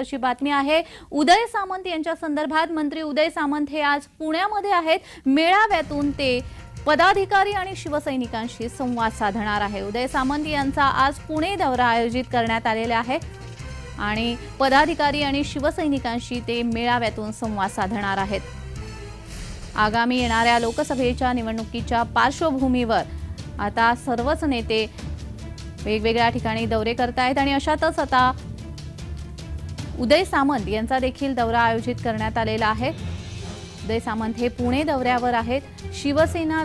अशी बातमी आहे उदय सामंत यांच्या संदर्भात। मंत्री उदय सामंत हे आज पुण्यामध्ये आहेत। मेळाव्यातून ते पदाधिकारी आणि शिवसैनिकांशी संवाद साधणार आहे। उदय सामंत यांचा आज पुणे दौरा आयोजित करण्यात आलेला आहे आणि पदाधिकारी आणि शिवसैनिकांशी ते मेळाव्यातून संवाद साधणार आहेत। आगामी येणाऱ्या लोकसभेच्या निवडणुकीच्या पार्श्वभूमीवर आता सर्वच नेते वेगवेगळ्या ठिकाणी दौरे करतायत आणि अशातच आता उदय सामंत यांचा देखील दौरा आयोजित करण्यात आलेला आहे। उदय सामंत हे पुणे दौऱ्यावर आहेत। शिवसेना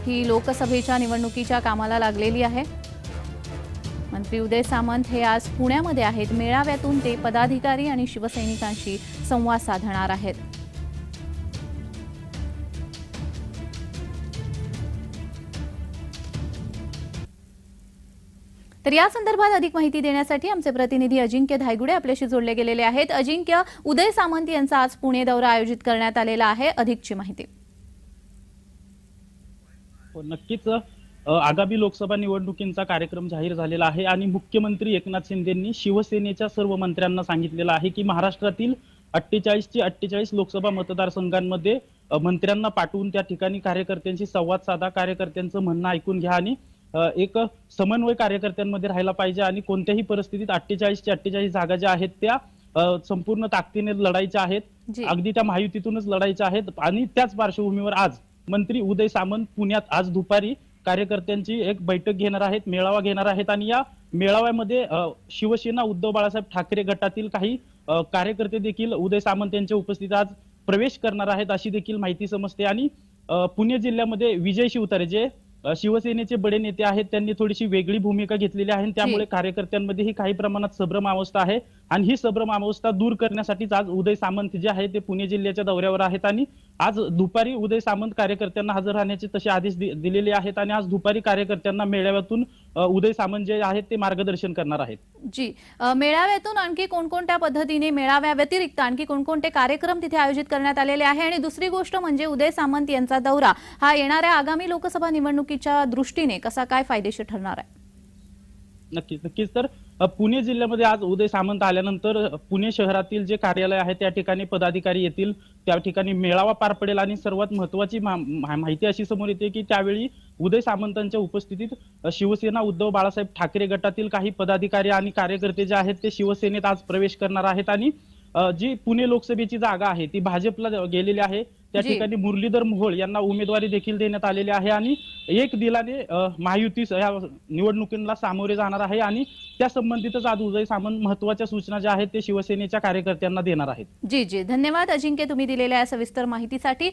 ही लोकसभेच्या निवडणुकीच्या कामाला लागलेली आहे। मंत्री उदय सामंत हे आज पुण्यामध्ये आहेत। मेळाव्यातून ते पदाधिकारी आणि शिवसैनिकांशी संवाद साधणार आहेत। तर या संदर्भात अधिक माहिती देण्यासाठी आमचे प्रतिनिधी अजिंक्य धायगुडे आपल्याशी जोडले गेलेले आहेत। अजिंक्य, उदय सामंत यांचा आज पुणे दौरा आयोजित करण्यात आलेला आहे, अधिकची माहिती। नक्कीच आगामी लोकसभा निवडणुकींचा कार्यक्रम जाहीर झालेला आहे आणि मुख्यमंत्री एकनाथ शिंदेंनी शिवसेनेच्या सर्व मंत्र्यांना सांगितलेलं आहे की महाराष्ट्रातील 48 ची 48 लोकसभा मतदारसंघांमध्ये मंत्र्यांना पाठवून त्या ठिकाणी कार्यकर्त्यांशी संवाद साधा, कार्यकर्त्यांचं म्हणणं ऐकून घ्या आणि एक समन्वय कार्यकर्त्यांमध्ये राहायला पाहिजे आणि कोणत्याही परिस्थितीत 48 ची 48 जागा ज्या आहेत त्या संपूर्ण ताकदीने लढायच्या आहेत, अगदी त्या महायुतीतूनच लढायच्या आहेत। आणि त्याच पार्श्वभूमीवर आज मंत्री उदय सामंत पुण्यात आज दुपारी कार्यकर्त्यांची एक बैठक घेणार आहेत, मेळावा घेणार आहेत आणि या मेळाव्यामध्ये शिवसेना उद्धव बाळासाहेब ठाकरे गटातील काही कार्यकर्ते देखील उदय सामंत यांच्या उपस्थितीत आज प्रवेश करणार आहेत अशी देखील माहिती समजते। आणि पुणे जिल्ह्यामध्ये विजय शिवतारे जे शिवसेनेचे बडे नेते आहेत त्यांनी थोडीशी वेगळी भूमिका घेतलेली आहे, त्यामुळे कार्यकर्त्यांमध्ये ही काही प्रमाणात संभ्रम अवस्था आहे आणि ही संभ्रम अवस्था दूर करण्यासाठीच आज उदय सामंत जे आहे ते पुणे जिल्ह्याच्या दौऱ्यावर आहेत आणि आज दुपारी उदय सामंत कार्यकर्त्यांना हजर राहण्याचे तसे आदेश दिलेले आहेत आणि आज दुपारी कार्यकर्त्यांना मेळाव्यातून उदय सामंत जे आहेत ते मार्गदर्शन करणार आहेत। जी, मेळाव्यातून आणखी कोणकोणत्या पद्धतीने, मेळाव्या व्यतिरिक्त आणखी कोणकोणते कार्यक्रम तिथे आयोजित करण्यात आलेले आहे आणि दुसरी गोष्ट म्हणजे उदय सामंत यांचा दौरा हा येणाऱ्या आगामी लोकसभा निवडणुकीच्या दृष्टीने कसा काय फायदेशीर ठरणार आहे? नक्कीच तर पुणे जिल्ह्यामध्ये आज उदय सामंत आल्यानंतर पुणे शहरातील जे कार्यालय आहे त्या ठिकाणी पदाधिकारी येतील, त्या ठिकाणी मेळावा पार पडेल आणि सर्वात महत्त्वाची माहिती अशी समोर येते की त्यावेळी उदय सामंतांच्या उपस्थितीत शिवसेना उद्धव बाळासाहेब ठाकरे गटातील काही पदाधिकारी आणि कार्यकर्ते जे आहेत ते शिवसेनेत आज प्रवेश करणार आहेत आणि जी पुणे लोकसभेची जागा आहे ती भाजपला गेलेली आहे, त्या ठिकाणी मुरलीधर मोहोळ यांना उमेदवारी देखील देण्यात आलेली आहे आणि एक दिलाने महायुती या निवडणुकीला सामोरे जाणार आहे आणि त्या संबंधितच आज उदय सामंत महत्त्वाच्या सूचना ज्या आहेत ते शिवसेनेच्या कार्यकर्त्यांना देणार आहेत। जी, धन्यवाद अजिंक्य, तुम्ही दिलेल्या या सविस्तर माहितीसाठी।